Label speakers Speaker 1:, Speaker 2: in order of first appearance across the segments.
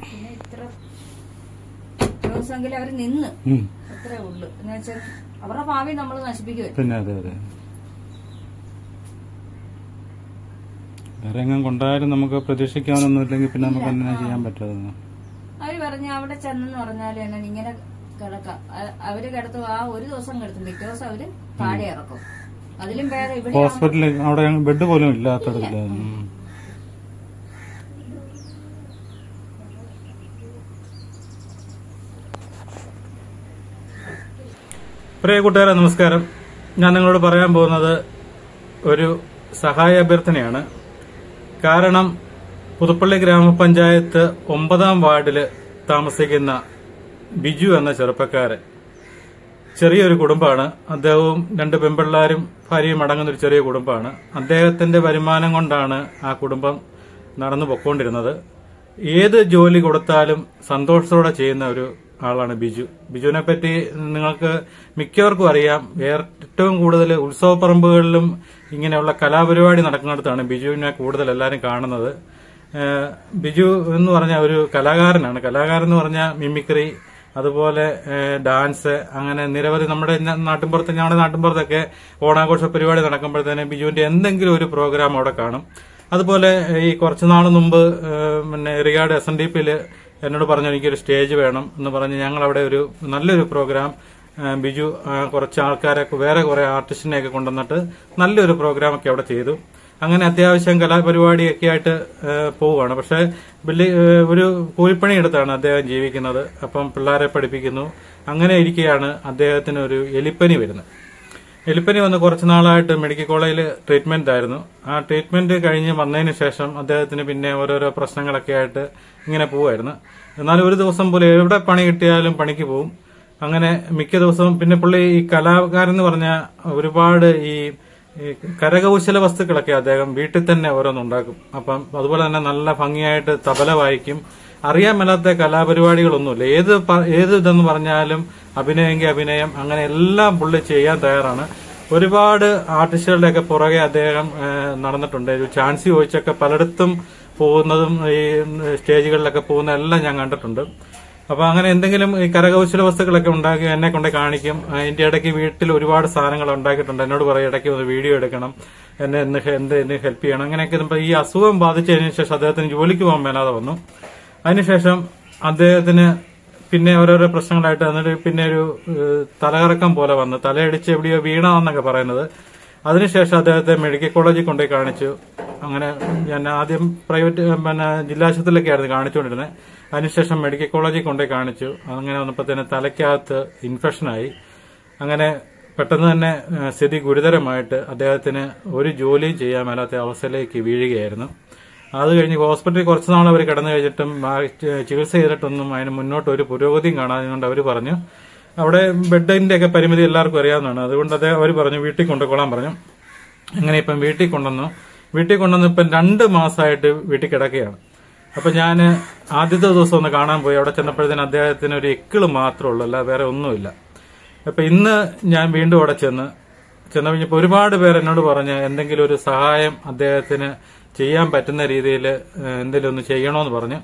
Speaker 1: പിന്നെ ഇത്ര ദിവസമെങ്കിലും അവർ നിന്ന് അത്രേ ഉള്ളു. എന്ന് വെച്ചാൽ അവരുടെ ഭാവി നമ്മൾ നശിപ്പിക്കുമല്ലോ.
Speaker 2: പിന്നെ അതെ അതെ, വേറെ എങ്ങും കൊണ്ടായാലും നമുക്ക് പ്രതീക്ഷിക്കാനൊന്നും ഇല്ലെങ്കിൽ പിന്നെ നമുക്ക് അങ്ങനെ ചെയ്യാൻ പറ്റാതെ.
Speaker 1: അവര് പറഞ്ഞു അവിടെ ചെന്നെന്ന് പറഞ്ഞാല് തന്നെ ഇങ്ങനെ കിടക്കാം. അവര് കിടത്തും, ആ ഒരു ദിവസം കിടത്തും, പിറ്റേ ദിവസം അവര് താഴെ ഇറക്കും. അതിലും വേറെ ഇവിടെ
Speaker 2: ഹോസ്പിറ്റലിൽ അവിടെ ബെഡ് പോലും ഇല്ലാത്തടത്തില്ല. പ്രിയ കൂട്ടുകാരെ നമസ്കാരം. ഞാൻ നിങ്ങളോട് പറയാൻ പോകുന്നത് ഒരു സഹായ അഭ്യർത്ഥനയാണ്. കാരണം പുതുപ്പള്ളി ഗ്രാമപഞ്ചായത്ത് 9-ാം വാർഡില് താമസിക്കുന്ന ബിജു എന്ന ചെറുപ്പക്കാരൻ, ചെറിയൊരു കുടുംബമാണ്. അദ്ദേഹവും 2 പെൺപിള്ളാരും ഭാര്യയും അടങ്ങുന്ന ഒരു ചെറിയ കുടുംബമാണ്. അദ്ദേഹത്തിന്റെ വരുമാനം കൊണ്ടാണ് ആ കുടുംബം നടന്നു പൊക്കോണ്ടിരുന്നത്. ഏത് ജോലി കൊടുത്താലും സന്തോഷത്തോടെ ചെയ്യുന്ന ഒരു ആളാണ് ബിജു. ബിജുവിനെ പറ്റി നിങ്ങൾക്ക് മിക്കവർക്കും അറിയാം. ഏറ്റവും കൂടുതൽ ഉത്സവപ്പറമ്പുകളിലും ഇങ്ങനെയുള്ള കലാപരിപാടി നടക്കുന്നിടത്താണ് ബിജുവിനെ കൂടുതൽ എല്ലാവരും കാണുന്നത്. ബിജു എന്ന് പറഞ്ഞ ഒരു കലാകാരനാണ്. കലാകാരൻ എന്ന് പറഞ്ഞാൽ മിമിക്രി, അതുപോലെ ഡാൻസ്, അങ്ങനെ നിരവധി നമ്മുടെ ഞങ്ങളുടെ നാട്ടിൻപുറത്തൊക്കെ ഓണാഘോഷ പരിപാടി നടക്കുമ്പോഴത്തേന് ബിജുവിന്റെ എന്തെങ്കിലും ഒരു പ്രോഗ്രാം അവിടെ കാണും. അതുപോലെ ഈ കുറച്ചുനാൾ മുമ്പ് പിന്നെ റിയാഡ് SNDPയില് എന്നോട് പറഞ്ഞു എനിക്കൊരു സ്റ്റേജ് വേണം എന്ന് പറഞ്ഞ് ഞങ്ങൾ അവിടെ ഒരു നല്ലൊരു പ്രോഗ്രാം ബിജു കുറച്ച് ആൾക്കാരെ വേറെ കുറെ ആർട്ടിസ്റ്റിനെയൊക്കെ കൊണ്ടുവന്നിട്ട് നല്ലൊരു പ്രോഗ്രാമൊക്കെ അവിടെ ചെയ്തു. അങ്ങനെ അത്യാവശ്യം കലാപരിപാടിയൊക്കെ ആയിട്ട് പോവുകയാണ്. പക്ഷെ ഒരു കൂലിപ്പണി എടുത്താണ് അദ്ദേഹം ജീവിക്കുന്നത്. അപ്പം പിള്ളേരെ പഠിപ്പിക്കുന്നു. അങ്ങനെ ഇരിക്കെയാണ് അദ്ദേഹത്തിന് ഒരു എലിപ്പനി വരുന്നത്. എലിപ്പനി വന്ന് കുറച്ചു നാളായിട്ട് മെഡിക്കൽ കോളേജിൽ ട്രീറ്റ്മെന്റ് ആയിരുന്നു. ആ ട്രീറ്റ്മെന്റ് കഴിഞ്ഞ് വന്നതിന് ശേഷം അദ്ദേഹത്തിന് പിന്നെ ഓരോരോ പ്രശ്നങ്ങളൊക്കെ ആയിട്ട് ഇങ്ങനെ പോവായിരുന്നു. എന്നാലും ഒരു ദിവസം പോലും എവിടെ പണി കിട്ടിയാലും പണിക്ക് പോവും. അങ്ങനെ മിക്ക ദിവസവും പിന്നെ പുള്ളി ഈ കലാകാരൻ എന്ന് പറഞ്ഞാൽ ഒരുപാട് ഈ കരകൗശല വസ്തുക്കളൊക്കെ അദ്ദേഹം വീട്ടിൽ തന്നെ ഓരോന്നുണ്ടാക്കും. അപ്പം അതുപോലെ തന്നെ നല്ല ഭംഗിയായിട്ട് തബല വായിക്കും. അറിയാൻ മേലാത്ത കലാപരിപാടികളൊന്നുമില്ല. ഏത് ഇതെന്ന് പറഞ്ഞാലും അഭിനയെങ്കിൽ അഭിനയം, അങ്ങനെ എല്ലാം പുള്ളി ചെയ്യാൻ തയ്യാറാണ്. ഒരുപാട് ആർട്ടിസ്റ്റുകളുടെയൊക്കെ പുറകെ അദ്ദേഹം നടന്നിട്ടുണ്ട്. ഒരു ചാൻസ് ചോദിച്ചൊക്കെ പലയിടത്തും പോകുന്നതും ഈ സ്റ്റേജുകളിലൊക്കെ പോകുന്ന എല്ലാം ഞാൻ കണ്ടിട്ടുണ്ട്. അപ്പൊ അങ്ങനെ എന്തെങ്കിലും ഈ കരകൗശല വസ്തുക്കളൊക്കെ ഉണ്ടാക്കി എന്നെ കൊണ്ട് കാണിക്കും. അതിന്റെ ഇടയ്ക്ക് വീട്ടിൽ ഒരുപാട് സാധനങ്ങൾ ഉണ്ടാക്കിയിട്ടുണ്ട്. എന്നോട് പറയും ഇടയ്ക്ക് ഒന്ന് വീഡിയോ എടുക്കണം, എന്നെ ഹെൽപ്പ് ചെയ്യണം. അങ്ങനെയൊക്കെ ഈ അസുഖം ബാധിച്ചതിന് ശേഷം അദ്ദേഹത്തിന് ജോലിക്ക് പോകാൻ മേലാതെ വന്നു. അതിനുശേഷം അദ്ദേഹത്തിന് പിന്നെ ഓരോരോ പ്രശ്നങ്ങളായിട്ട് എന്നിട്ട് പിന്നെ ഒരു തലകറക്കം പോലെ വന്ന് തലയടിച്ച് എവിടെയോ വീണാന്നൊക്കെ പറയുന്നത്. അതിനുശേഷം അദ്ദേഹത്തെ മെഡിക്കൽ കോളേജിൽ കൊണ്ടുപോയി കാണിച്ചു. അങ്ങനെ ഞാൻ ആദ്യം പ്രൈവറ്റ് ജില്ലാശുപത്രിയിലൊക്കെ ആയിരുന്നു കാണിച്ചുകൊണ്ടിരുന്നത്. അതിനുശേഷം മെഡിക്കൽ കോളേജിൽ കൊണ്ടുപോയി കാണിച്ചു. അങ്ങനെ വന്നപ്പോഴത്തേന് തലയ്ക്കകത്ത് ഇൻഫെക്ഷനായി. അങ്ങനെ പെട്ടെന്ന് തന്നെ സ്ഥിതി ഗുരുതരമായിട്ട് അദ്ദേഹത്തിന് ഒരു ജോലിയും ചെയ്യാൻ മേലാത്ത അവസ്ഥയിലേക്ക് വീഴുകയായിരുന്നു. അത് കഴിഞ്ഞ് ഹോസ്പിറ്റലിൽ കുറച്ച് നാൾ അവർ കിടന്നു കഴിഞ്ഞിട്ടും ചികിത്സ ചെയ്തിട്ടൊന്നും അതിന് മുന്നോട്ട് ഒരു പുരോഗതിയും കാണാതുകൊണ്ട് അവർ പറഞ്ഞു അവിടെ ബെഡിന്റെ ഒക്കെ പരിമിതി എല്ലാവർക്കും അറിയാവുന്നതാണ്. അതുകൊണ്ട് അവർ പറഞ്ഞു വീട്ടിൽ കൊണ്ടുപോകാൻ പറഞ്ഞു. അങ്ങനെ ഇപ്പം വീട്ടിൽ കൊണ്ടുവന്ന് ഇപ്പം 2 മാസമായിട്ട് വീട്ടിൽ കിടക്കുകയാണ്. അപ്പൊ ഞാൻ ആദ്യത്തെ ദിവസം ഒന്ന് കാണാൻ പോയി. അവിടെ ചെന്നപ്പോഴത്തേന് അദ്ദേഹത്തിന് ഒരു എക്കിള് മാത്രമേ ഉള്ളൂ, അല്ല വേറെ ഒന്നുമില്ല. അപ്പൊ ഇന്ന് ഞാൻ വീണ്ടും അവിടെ ചെന്ന് കഴിഞ്ഞപ്പോൾ ഒരുപാട് പേർ എന്നോട് പറഞ്ഞ് എന്തെങ്കിലും ഒരു സഹായം അദ്ദേഹത്തിന് ചെയ്യാൻ പറ്റുന്ന രീതിയിൽ എന്തെങ്കിലും ഒന്ന് ചെയ്യണമെന്ന് പറഞ്ഞു.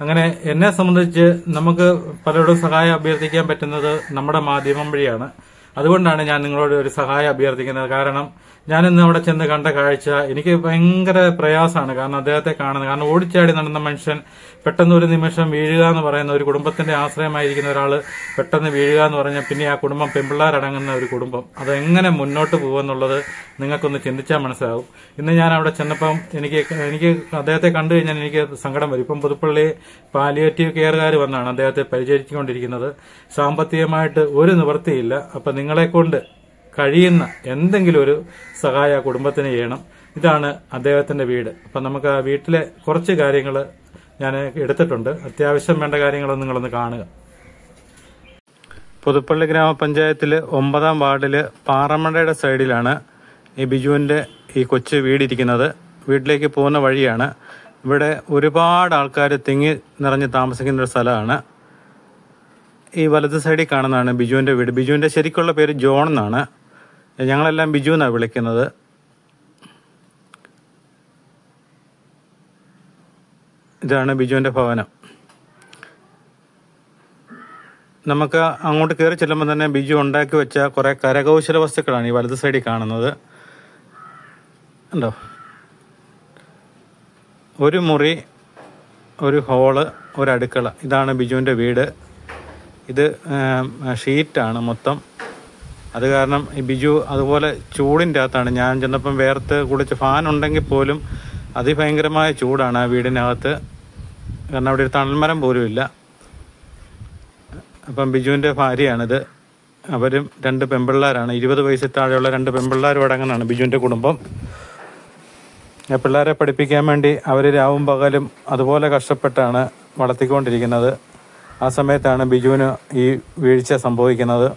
Speaker 2: അങ്ങനെ എന്നെ സംബന്ധിച്ച് നമുക്ക് പലരോടും സഹായം അഭ്യർത്ഥിക്കാൻ പറ്റുന്നത് നമ്മുടെ മാധ്യമം വഴിയാണ്. അതുകൊണ്ടാണ് ഞാൻ നിങ്ങളോട് ഒരു സഹായം അഭ്യർത്ഥിക്കുന്നത്. കാരണം ഞാനിന്ന് അവിടെ ചെന്ന് കണ്ട കാഴ്ച എനിക്ക് ഭയങ്കര പ്രയാസമാണ്. കാരണം അദ്ദേഹത്തെ കാണുന്നത്, കാരണം ഓടിച്ചാടി നടന്ന മനുഷ്യൻ പെട്ടെന്ന് ഒരു നിമിഷം വീഴുക എന്ന് പറയുന്ന, ഒരു കുടുംബത്തിന്റെ ആശ്രയമായിരിക്കുന്ന ഒരാള് പെട്ടെന്ന് വീഴുക എന്ന് പറഞ്ഞാൽ പിന്നെ ആ കുടുംബം പെൺപിള്ളേരടങ്ങുന്ന ഒരു കുടുംബം അതെങ്ങനെ മുന്നോട്ട് പോകുമെന്നുള്ളത് നിങ്ങൾക്കൊന്ന് ചിന്തിച്ചാൽ മനസ്സിലാവും. ഇന്ന് ഞാൻ അവിടെ ചെന്നപ്പം എനിക്ക് അദ്ദേഹത്തെ കണ്ടു കഴിഞ്ഞാൽ എനിക്ക് സങ്കടം വരും. ഇപ്പം പുതുപ്പള്ളി പാലിയേറ്റീവ് കെയറുകാർ വന്നാണ് അദ്ദേഹത്തെ പരിചരിച്ചുകൊണ്ടിരിക്കുന്നത്. സാമ്പത്തികമായിട്ട് ഒരു നിവൃത്തിയില്ല. അപ്പൊ നിങ്ങളെ കൊണ്ട് കഴിയുന്ന എന്തെങ്കിലും ഒരു സഹായം ആ കുടുംബത്തിന് ചെയ്യണം. ഇതാണ് അദ്ദേഹത്തിന്റെ വീട്. അപ്പൊ നമുക്ക് ആ വീട്ടിലെ കുറച്ച് കാര്യങ്ങൾ ഞാൻ എടുത്തിട്ടുണ്ട്. അത്യാവശ്യം വേണ്ട കാര്യങ്ങളൊന്നും നിങ്ങളൊന്ന് കാണുക. പുതുപ്പള്ളി ഗ്രാമപഞ്ചായത്തില് 9-ാം വാർഡില് പാറമടയുടെ സൈഡിലാണ് ഈ ബിജുവിന്റെ ഈ കൊച്ചു വീടിരിക്കുന്നത്. വീട്ടിലേക്ക് പോകുന്ന വഴിയാണ്. ഇവിടെ ഒരുപാട് ആൾക്കാർ തിങ്ങി നിറഞ്ഞ് താമസിക്കുന്ന ഒരു സ്ഥലമാണ്. ഈ വലത് സൈഡിൽ കാണുന്നതാണ് ബിജുവിന്റെ വീട്. ബിജുവിന്റെ ശരിക്കുള്ള പേര് ജോൺ എന്നാണ്. ഞങ്ങളെല്ലാം ബിജു എന്നാണ് വിളിക്കുന്നത്. ഇതാണ് ബിജുവിന്റെ ഭവനം. നമുക്ക് അങ്ങോട്ട് കയറി ചെല്ലുമ്പോൾ തന്നെ ബിജു ഉണ്ടാക്കി വെച്ച കുറേ കരകൗശല വസ്തുക്കളാണ് ഈ വലത് സൈഡിൽ കാണുന്നത്. ഉണ്ടോ? ഒരു മുറി, ഒരു ഹോള്, ഒരു അടുക്കള. ഇതാണ് ബിജുവിൻ്റെ വീട്. ഇത് ഷീറ്റാണ് മൊത്തം. അത് കാരണം ഈ ബിജു അതുപോലെ ചൂടിൻ്റെ അകത്താണ്. ഞാൻ ചെന്നപ്പം വേർത്ത് കുളിച്ച് ഫാൻ ഉണ്ടെങ്കിൽ പോലും അതിഭയങ്കരമായ ചൂടാണ് ആ വീടിനകത്ത്. കാരണം അവിടെ ഒരു തണൽമരം പോലും ഇല്ല. അപ്പം ബിജുവിൻ്റെ ഭാര്യയാണിത്. അവരും 2 പെൺപിള്ളേരാണ്. 20 വയസ്സിൽ താഴെയുള്ള 2 പെൺപിള്ളേരും അടങ്ങുന്നതാണ് ബിജുവിൻ്റെ കുടുംബം. പിള്ളേരെ പഠിപ്പിക്കാൻ വേണ്ടി അവർ രാവും പകലും അതുപോലെ കഷ്ടപ്പെട്ടാണ് വളർത്തിക്കൊണ്ടിരിക്കുന്നത്. ആ സമയത്താണ് ബിജുവിന് ഈ വീഴ്ച സംഭവിക്കുന്നത്.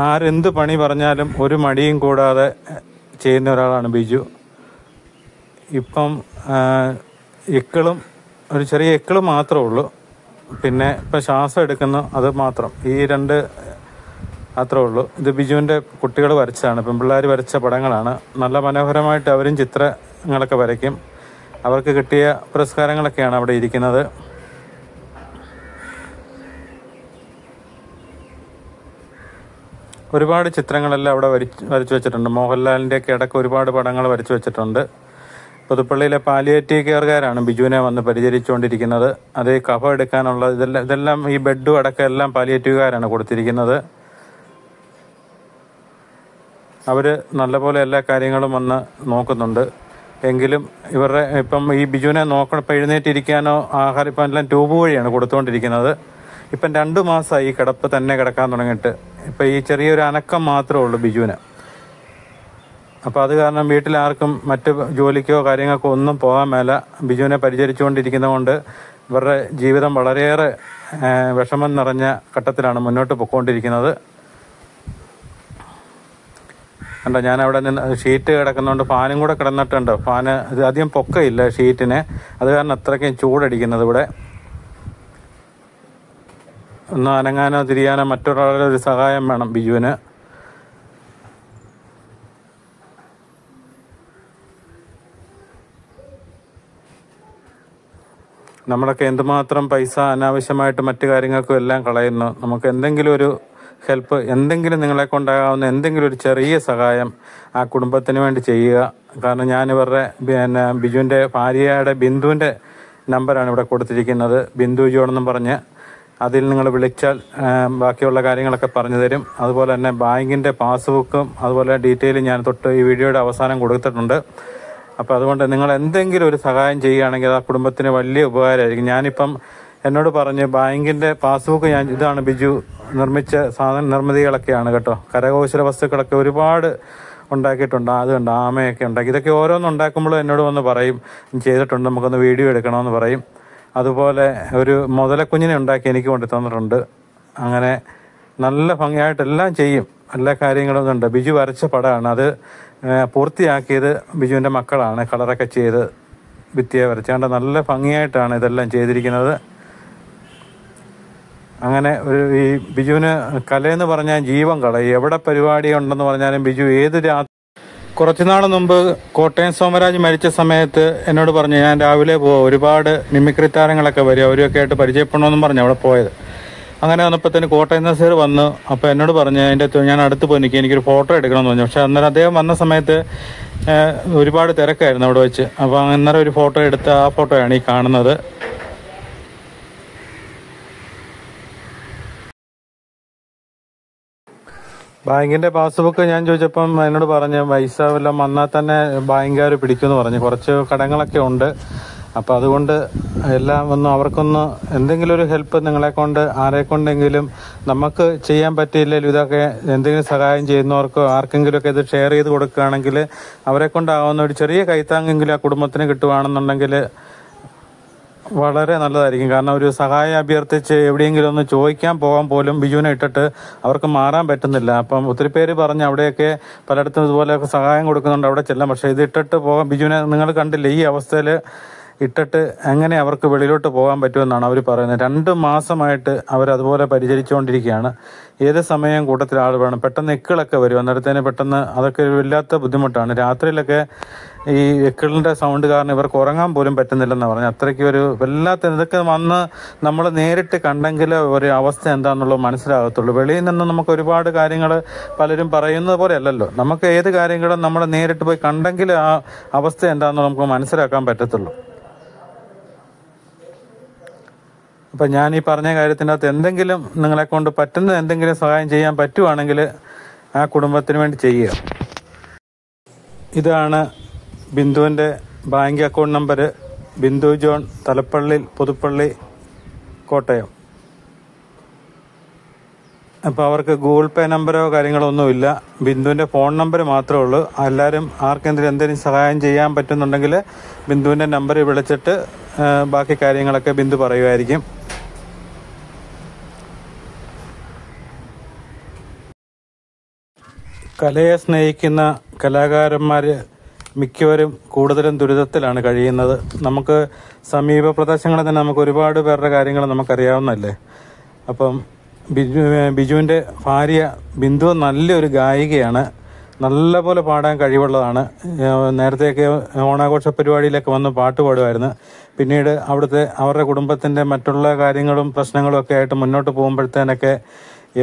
Speaker 2: ആരെന്ത് പണി പറഞ്ഞാലും ഒരു മടിയും കൂടാതെ ചെയ്യുന്ന ഒരാളാണ് ബിജു. ഇപ്പം എക്കിളും ഒരു ചെറിയ എക്കിള് മാത്രമേ ഉള്ളൂ. പിന്നെ ഇപ്പം ശ്വാസം എടുക്കുന്നു, അത് മാത്രം. ഈ 2 മാത്രമേ ഉള്ളൂ. ഇത് ബിജുവിൻ്റെ കുട്ടികൾ വരച്ചതാണ്, പെൺപിള്ളേർ വരച്ച പടങ്ങളാണ്. നല്ല മനോഹരമായിട്ട് അവരും ചിത്രങ്ങളൊക്കെ വരയ്ക്കും. അവർക്ക് കിട്ടിയ പുരസ്കാരങ്ങളൊക്കെയാണ് അവിടെ ഇരിക്കുന്നത്. ഒരുപാട് ചിത്രങ്ങളെല്ലാം അവിടെ വരച്ചു വെച്ചിട്ടുണ്ട്. മോഹൻലാലിൻ്റെയൊക്കെ ഇടയ്ക്ക് ഒരുപാട് പടങ്ങൾ വരച്ചു വെച്ചിട്ടുണ്ട്. പുതുപ്പള്ളിയിലെ പാലിയേറ്റീവ് കെയർകാരാണ് ബിജുവിനെ വന്ന് പരിചരിച്ചുകൊണ്ടിരിക്കുന്നത്. അത് കഫം എടുക്കാനുള്ള ഇതെല്ലാം ഈ ബെഡും അടക്കം എല്ലാം പാലിയേറ്റീവുകാരാണ് കൊടുത്തിരിക്കുന്നത്. അവർ നല്ലപോലെ എല്ലാ കാര്യങ്ങളും വന്ന് നോക്കുന്നുണ്ട്. എങ്കിലും ഇവരുടെ ഇപ്പം ഈ ബിജുവിനെ നോക്കണം, ഇപ്പം എഴുന്നേറ്റിരിക്കാനോ ആഹാരം ഇപ്പം എല്ലാം ട്യൂബ് വഴിയാണ് കൊടുത്തുകൊണ്ടിരിക്കുന്നത്. ഇപ്പം 2 മാസമായി ഈ കിടപ്പ് തന്നെ കിടക്കാൻ തുടങ്ങിയിട്ട്. ഇപ്പം ഈ ചെറിയൊരു അനക്കം മാത്രമേ ഉള്ളൂ ബിജുവിന്. അപ്പോൾ അത് കാരണം വീട്ടിലാർക്കും മറ്റ് ജോലിക്കോ കാര്യങ്ങൾക്കോ ഒന്നും പോകാൻ മേല. ബിജുവിനെ പരിചരിച്ചുകൊണ്ടിരിക്കുന്നതുകൊണ്ട് ഇവരുടെ ജീവിതം വളരെയേറെ വിഷമം നിറഞ്ഞ ഘട്ടത്തിലാണ് മുന്നോട്ട് പൊയ്ക്കൊണ്ടിരിക്കുന്നത്. കണ്ടോ, ഞാനവിടെ നിന്ന് ഷീറ്റ് കിടക്കുന്നതുകൊണ്ട് ഫാനും കൂടെ കിടന്നിട്ടുണ്ട്. ഫാന് ഇത് അധികം പൊക്കയില്ല ഷീറ്റിന്, അത് കാരണം അത്രയ്ക്കും ചൂടടിക്കുന്നത്. ഇവിടെ ഒന്ന് അനങ്ങാനോ തിരിയാനോ മറ്റൊരാളുടെ ഒരു സഹായം വേണം ബിജുവിന്. നമ്മളൊക്കെ എന്തുമാത്രം പൈസ അനാവശ്യമായിട്ട് മറ്റു കാര്യങ്ങൾക്കും എല്ലാം കളയുന്നു. നമുക്ക് എന്തെങ്കിലും ഒരു ഹെൽപ്പ്, എന്തെങ്കിലും നിങ്ങളെ കൊണ്ടാകാവുന്ന എന്തെങ്കിലും ഒരു ചെറിയ സഹായം ആ കുടുംബത്തിന് വേണ്ടി ചെയ്യുക. കാരണം ഞാനിവരുടെ ബിജുവിൻ്റെ ഭാര്യയുടെ ബിന്ദുവിൻ്റെ നമ്പറാണ് ഇവിടെ കൊടുത്തിരിക്കുന്നത്. ബിന്ദു ജോണെന്നും പറഞ്ഞ് അതിൽ നിങ്ങൾ വിളിച്ചാൽ ബാക്കിയുള്ള കാര്യങ്ങളൊക്കെ പറഞ്ഞു തരും. അതുപോലെ തന്നെ ബാങ്കിൻ്റെ പാസ്ബുക്കും അതുപോലെ ഡീറ്റെയിലും ഞാൻ തൊട്ട് ഈ വീഡിയോയുടെ അവസാനം കൊടുത്തിട്ടുണ്ട്. അപ്പോൾ അതുകൊണ്ട് നിങ്ങൾ എന്തെങ്കിലും ഒരു സഹായം ചെയ്യുകയാണെങ്കിൽ ആ കുടുംബത്തിന് വലിയ ഉപകാരമായിരിക്കും. ഞാനിപ്പം എന്നോട് പറഞ്ഞ് ബാങ്കിൻ്റെ പാസ്ബുക്ക് ഇതാണ് ബിജു നിർമ്മിച്ച നിർമ്മിതികളൊക്കെയാണ് കേട്ടോ. കരകൗശല വസ്തുക്കളൊക്കെ ഒരുപാട് ഉണ്ടാക്കിയിട്ടുണ്ട്. അതുകൊണ്ട് ആമയൊക്കെ ഉണ്ടാക്കി. ഇതൊക്കെ ഓരോന്നും ഉണ്ടാക്കുമ്പോഴും എന്നോട് വന്ന് പറയും ചെയ്തിട്ടുണ്ട്, നമുക്കൊന്ന് വീഡിയോ എടുക്കണമെന്ന് പറയും. അതുപോലെ ഒരു മുതലക്കുഞ്ഞിനെ ഉണ്ടാക്കി എനിക്ക് കൊണ്ട് തന്നിട്ടുണ്ട്. അങ്ങനെ നല്ല ഭംഗിയായിട്ടെല്ലാം ചെയ്യും. എല്ലാ കാര്യങ്ങളും ഉണ്ട്. ബിജു വരച്ച പടമാണ്. അത് പൂർത്തിയാക്കിയത് ബിജുവിൻ്റെ മക്കളാണ്. കളറൊക്കെ ചെയ്ത് ഭിത്തിയെ വരച്ചുകൊണ്ട് നല്ല ഭംഗിയായിട്ടാണ് ഇതെല്ലാം ചെയ്തിരിക്കുന്നത്. അങ്ങനെ ഈ ബിജുവിന് കലയെന്ന് പറഞ്ഞാൽ ജീവൻ കളയും. എവിടെ പരിപാടി ഉണ്ടെന്ന് പറഞ്ഞാലും ബിജു ഏത് കുറച്ചുനാൾ മുമ്പ് കോട്ടയം സോമരാജ് മരിച്ച സമയത്ത് എന്നോട് പറഞ്ഞു ഞാൻ രാവിലെ പോവാം, ഒരുപാട് മിമിക്രി താരങ്ങളൊക്കെ വരും, അവരൊക്കെ ആയിട്ട് പരിചയപ്പെടണമെന്നും പറഞ്ഞു അവിടെ പോയത്. അങ്ങനെ വന്നപ്പോഴത്തേന് കോട്ടയം നസീർ വന്നു. അപ്പോൾ എന്നോട് പറഞ്ഞു ഞാൻ അടുത്ത് പോയി നിൽക്കുക, എനിക്കൊരു ഫോട്ടോ എടുക്കണമെന്ന് പറഞ്ഞു. പക്ഷെ അന്നേരം അദ്ദേഹം വന്ന സമയത്ത് ഒരുപാട് തിരക്കായിരുന്നു അവിടെ വെച്ച്. അപ്പോൾ അന്നേരം ഒരു ഫോട്ടോ എടുത്ത ആ ഫോട്ടോയാണ് ഈ കാണുന്നത്. ബാങ്കിൻ്റെ പാസ്ബുക്ക് ഞാൻ ചോദിച്ചപ്പം എന്നോട് പറഞ്ഞു പൈസ വല്ലതും വന്നാൽ തന്നെ ബാങ്കുകാർ പിടിക്കുമെന്ന് പറഞ്ഞു. കുറച്ച് കടങ്ങളൊക്കെ ഉണ്ട്. അപ്പോൾ അതുകൊണ്ട് എല്ലാം അവർക്കൊന്ന് എന്തെങ്കിലും ഒരു ഹെൽപ്പ് നിങ്ങളെ കൊണ്ട് ആരെക്കൊണ്ടെങ്കിലും നമുക്ക് ചെയ്യാൻ പറ്റിയില്ലെങ്കിലും ഇതൊക്കെ എന്തെങ്കിലും സഹായം ചെയ്യുന്നവർക്കോ ആർക്കെങ്കിലുമൊക്കെ ഇത് ഷെയർ ചെയ്ത് കൊടുക്കുകയാണെങ്കിൽ അവരെ കൊണ്ടാവുന്ന ഒരു ചെറിയ കൈത്താങ്ങെങ്കിലും ആ കുടുംബത്തിന് കിട്ടുകയാണെന്നുണ്ടെങ്കിൽ വളരെ നല്ലതായിരിക്കും. കാരണം ഒരു സഹായം അഭ്യർത്ഥിച്ച് എവിടെയെങ്കിലും ഒന്ന് ചോദിക്കാൻ പോകാൻ പോലും ബിജുവിനെ ഇട്ടിട്ട് അവർക്ക് മാറാൻ പറ്റുന്നില്ല. അപ്പം ഒത്തിരി പേര് പറഞ്ഞ് അവിടെയൊക്കെ പലയിടത്തും ഇതുപോലെയൊക്കെ സഹായം കൊടുക്കുന്നുണ്ട്, അവിടെ ചെല്ലാം. പക്ഷേ ഇത് ഇട്ടിട്ട് പോകാൻ ബിജുവിനെ നിങ്ങൾ കണ്ടില്ലേ, ഈ അവസ്ഥയിൽ ഇട്ടിട്ട് എങ്ങനെ അവർക്ക് വെളിയിലോട്ട് പോകാൻ പറ്റുമെന്നാണ് അവർ പറയുന്നത്. 2 മാസമായിട്ട് അവരതുപോലെ പരിചരിച്ചുകൊണ്ടിരിക്കുകയാണ്. ഏത് സമയം കൂട്ടത്തിൽ ആൾ വേണം. പെട്ടെന്ന് എക്കിളൊക്കെ വരും, അന്നേരത്തേന് പെട്ടെന്ന് അതൊക്കെ ഒരു വല്ലാത്ത ബുദ്ധിമുട്ടാണ്. രാത്രിയിലൊക്കെ ഈ എക്കിളിൻ്റെ സൗണ്ട് കാരണം ഇവർക്ക് ഉറങ്ങാൻ പോലും പറ്റുന്നില്ലെന്ന് പറഞ്ഞു. അത്രയ്ക്ക് ഒരു വല്ലാത്ത ഇതൊക്കെ വന്ന് നമ്മൾ നേരിട്ട് കണ്ടെങ്കിൽ ഒരു അവസ്ഥ എന്താണെന്നുള്ളത് മനസ്സിലാകത്തുള്ളൂ. വെളിയിൽ നിന്ന് നമുക്ക് ഒരുപാട് കാര്യങ്ങൾ പലരും പറയുന്നത് പോലെ അല്ലല്ലോ. നമുക്ക് ഏത് കാര്യങ്ങളും നമ്മൾ നേരിട്ട് പോയി കണ്ടെങ്കിൽ ആ അവസ്ഥ എന്താണെന്ന് നമുക്ക് മനസ്സിലാക്കാൻ പറ്റത്തുള്ളൂ. അപ്പം ഞാൻ ഈ പറഞ്ഞ കാര്യത്തിൻ്റെ അകത്ത് എന്തെങ്കിലും നിങ്ങളെ കൊണ്ട് പറ്റുന്ന എന്തെങ്കിലും സഹായം ചെയ്യാൻ പറ്റുവാണെങ്കിൽ ആ കുടുംബത്തിന് വേണ്ടി ചെയ്യുക. ഇതാണ് ബിന്ദുവിൻ്റെ bank account number. Bindu John, Thalappally, Puthuppally, Kottayam. അപ്പോൾ അവർക്ക് ഗൂഗിൾ പേ നമ്പറോ കാര്യങ്ങളോ ഒന്നുമില്ല. ബിന്ദുവിൻ്റെ ഫോൺ നമ്പർ മാത്രമേ ഉള്ളൂ. എല്ലാവരും എന്തെങ്കിലും സഹായം ചെയ്യാൻ പറ്റുന്നുണ്ടെങ്കിൽ ബിന്ദുവിൻ്റെ നമ്പർ വിളിച്ചിട്ട് ബാക്കി കാര്യങ്ങളൊക്കെ ബിന്ദു പറയുമായിരിക്കും. കലയെ സ്നേഹിക്കുന്ന കലാകാരന്മാർ മിക്കവരും കൂടുതലും ദുരിതത്തിലാണ് കഴിയുന്നത്. നമുക്ക് സമീപ പ്രദേശങ്ങളിൽ തന്നെ നമുക്ക് ഒരുപാട് പേരുടെ കാര്യങ്ങൾ നമുക്കറിയാവുന്നതല്ലേ. അപ്പം ബിജുവിൻ്റെ ഭാര്യ ബിന്ദു നല്ലൊരു ഗായികയാണ്. നല്ലപോലെ പാടാൻ കഴിവുള്ളതാണ്. നേരത്തെയൊക്കെ ഓണാഘോഷ പരിപാടിയിലൊക്കെ വന്ന് പാട്ട് പാടുമായിരുന്നു. പിന്നീട് അവരുടെ കുടുംബത്തിൻ്റെ മറ്റുള്ള കാര്യങ്ങളും പ്രശ്നങ്ങളും ഒക്കെ ആയിട്ട് മുന്നോട്ട് പോകുമ്പോഴത്തേനൊക്കെ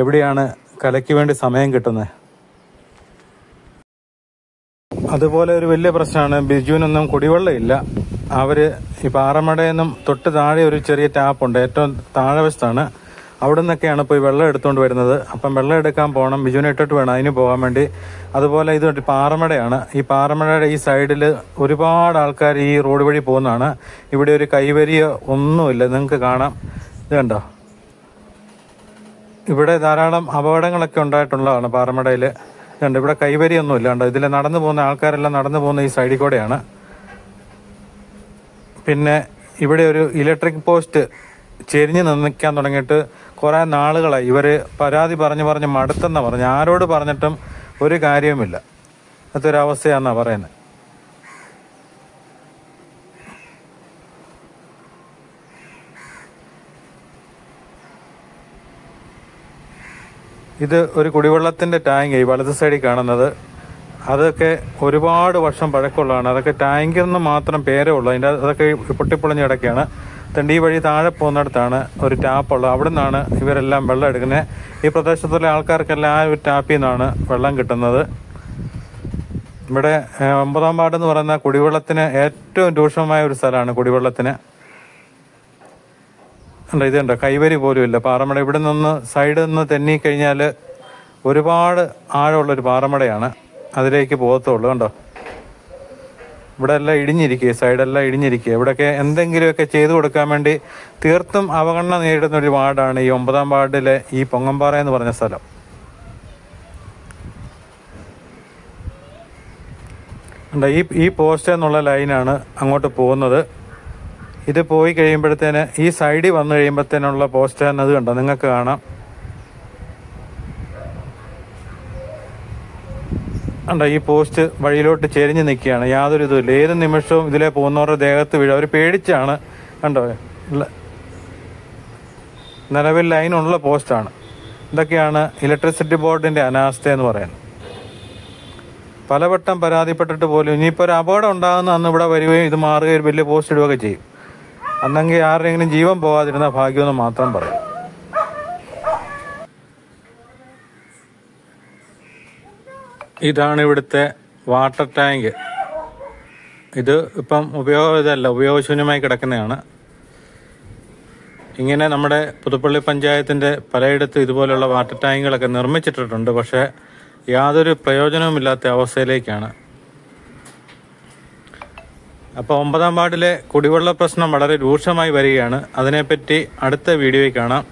Speaker 2: എവിടെയാണ് കലയ്ക്ക് വേണ്ടി സമയം കിട്ടുന്നത്. അതുപോലെ ഒരു വലിയ പ്രശ്നമാണ്, ബിജുവിനൊന്നും കുടിവെള്ളം ഇല്ല. ഈ പാറമടയിൽ നിന്നും തൊട്ട് താഴെ ഒരു ചെറിയ ടാപ്പുണ്ട്, ഏറ്റവും താഴെ വശത്താണ്. അവിടെ നിന്നൊക്കെയാണ് പോയി വെള്ളം എടുത്തുകൊണ്ട് വരുന്നത്. അപ്പം വെള്ളം എടുക്കാൻ പോകണം, ബിജുവിനെ ഇട്ടിട്ട് വേണം അതിന് പോകാൻ വേണ്ടി. അതുപോലെ ഇത് പാറമടയാണ്. ഈ പാറമടയുടെ ഈ സൈഡിൽ ഒരുപാട് ആൾക്കാർ ഈ റോഡ് വഴി പോകുന്നതാണ്. ഇവിടെ ഒരു കൈവരിയോ ഒന്നുമില്ല, നിങ്ങൾക്ക് കാണാം. ഇത് കണ്ടോ, ഇവിടെ ധാരാളം അപകടങ്ങളൊക്കെ ഉണ്ടായിട്ടുള്ളതാണ് പാറമടയിൽ. കണ്ടോ, ഇവിടെ കൈവരിയൊന്നുമില്ല. കണ്ടോ, ഇതിൽ നടന്നു പോകുന്ന ആൾക്കാരെല്ലാം നടന്നു പോകുന്ന ഈ സൈഡിൽ കൂടെയാണ്. പിന്നെ ഇവിടെ ഒരു ഇലക്ട്രിക് പോസ്റ്റ് ചെരിഞ്ഞ് നിൽക്കാൻ തുടങ്ങിയിട്ട് കുറേ നാളുകളായി. ഇവർ പരാതി പറഞ്ഞ് മടുത്തെന്നാണ് പറഞ്ഞു. ആരോട് പറഞ്ഞിട്ടും ഒരു കാര്യവുമില്ല. അതൊരവസ്ഥയാണെന്നാണ് പറയുന്നത്. ഇത് ഒരു കുടിവെള്ളത്തിൻ്റെ ടാങ്ക് ഈ വലത് സൈഡിൽ കാണുന്നത്. അതൊക്കെ ഒരുപാട് വർഷം പഴക്കമുള്ളതാണ്. അതൊക്കെ ടാങ്കിന്ന് മാത്രം പേരേ ഉള്ളൂ. അതൊക്കെ പൊട്ടിപ്പൊളിഞ്ഞ് കിടക്കുകയാണ്. ഈ വഴി താഴെ പോകുന്നിടത്താണ് ഒരു ടാപ്പുള്ളത്. അവിടെ നിന്നാണ് ഇവരെല്ലാം വെള്ളം എടുക്കുന്നത്. ഈ പ്രദേശത്തുള്ള ആൾക്കാർക്കെല്ലാം ആ ഒരു ടാപ്പിൽ നിന്നാണ് വെള്ളം കിട്ടുന്നത്. ഇവിടെ 9-ാം വാർഡ് എന്ന് പറയുന്ന കുടിവെള്ളത്തിന് ഏറ്റവും രൂക്ഷമായ ഒരു സ്ഥലമാണ് കുടിവെള്ളത്തിന്. ഇതുണ്ടോ, കൈവരി പോലും ഇല്ല. പാറമട ഇവിടെ നിന്ന് സൈഡിൽ നിന്ന് തെന്നിക്കഴിഞ്ഞാൽ ഒരുപാട് ആഴമുള്ളൊരു പാറമടയാണ്. അതിലേക്ക് പോകത്തുള്ളൂ. കണ്ടോ, ഇവിടെ എല്ലാം ഇടിഞ്ഞിരിക്കുക, സൈഡെല്ലാം ഇടിഞ്ഞിരിക്കുക. ഇവിടെയൊക്കെ എന്തെങ്കിലുമൊക്കെ ചെയ്തു കൊടുക്കാൻ വേണ്ടി തീർത്തും അവഗണന നേരിടുന്ന ഒരു വാർഡാണ് ഈ 9-ാം വാർഡിലെ ഈ പൊങ്ങമ്പാറ എന്ന് പറഞ്ഞ സ്ഥലം. ഈ പോസ്റ്റ് എന്നുള്ള ലൈനാണ് അങ്ങോട്ട് പോകുന്നത്. ഇത് പോയി കഴിയുമ്പോഴത്തേന് ഈ സൈഡിൽ വന്നു കഴിയുമ്പോഴത്തേനുള്ള പോസ്റ്റ് എന്നത് കണ്ടോ, നിങ്ങൾക്ക് കാണാം. കണ്ടോ, ഈ പോസ്റ്റ് വഴിയിലോട്ട് ചെരിഞ്ഞ് നിൽക്കുകയാണ്. യാതൊരു ഇതുമില്ല. ഏത് നിമിഷവും ഇതിലെ പോകുന്നവരുടെ ദേഹത്ത് വീഴും. അവർ പേടിച്ചാണ്. കണ്ടോ, നിലവിൽ ലൈനുള്ള പോസ്റ്റാണ്. ഇതൊക്കെയാണ് ഇലക്ട്രിസിറ്റി ബോർഡിൻ്റെ അനാസ്ഥ എന്ന് പറയുന്നത്. പലവട്ടം പരാതിപ്പെട്ടിട്ട് പോലും ഇനിയിപ്പോൾ ഒരു അപകടം ഉണ്ടാകുന്ന അന്ന് ഇവിടെ വരികയും ഇത് മാറുകയും വലിയ പോസ്റ്റ് ഇടുകയൊക്കെ ചെയ്യും. അന്നെങ്കിൽ ആരുടെയെങ്കിലും ജീവൻ പോകാതിരുന്ന ഭാഗ്യമെന്ന് മാത്രം പറയും. ഇതാണ് ഇവിടുത്തെ വാട്ടർ ടാങ്ക്. ഇത് ഇപ്പം ഉപയോഗശൂന്യമായി കിടക്കുന്നതാണ്. ഇങ്ങനെ നമ്മുടെ പുതുപ്പള്ളി പഞ്ചായത്തിൻ്റെ പലയിടത്തും ഇതുപോലുള്ള വാട്ടർ ടാങ്കുകളൊക്കെ നിർമ്മിച്ചിട്ടിട്ടുണ്ട്. പക്ഷേ യാതൊരു പ്രയോജനവുമില്ലാത്ത അവസ്ഥയിലേക്കാണ്. അപ്പോൾ 9-ാം വാർഡിലെ കുടിവെള്ള പ്രശ്നം വളരെ രൂക്ഷമായി വരികയാണ്. അതിനെപ്പറ്റി അടുത്ത വീഡിയോയിൽ കാണാം.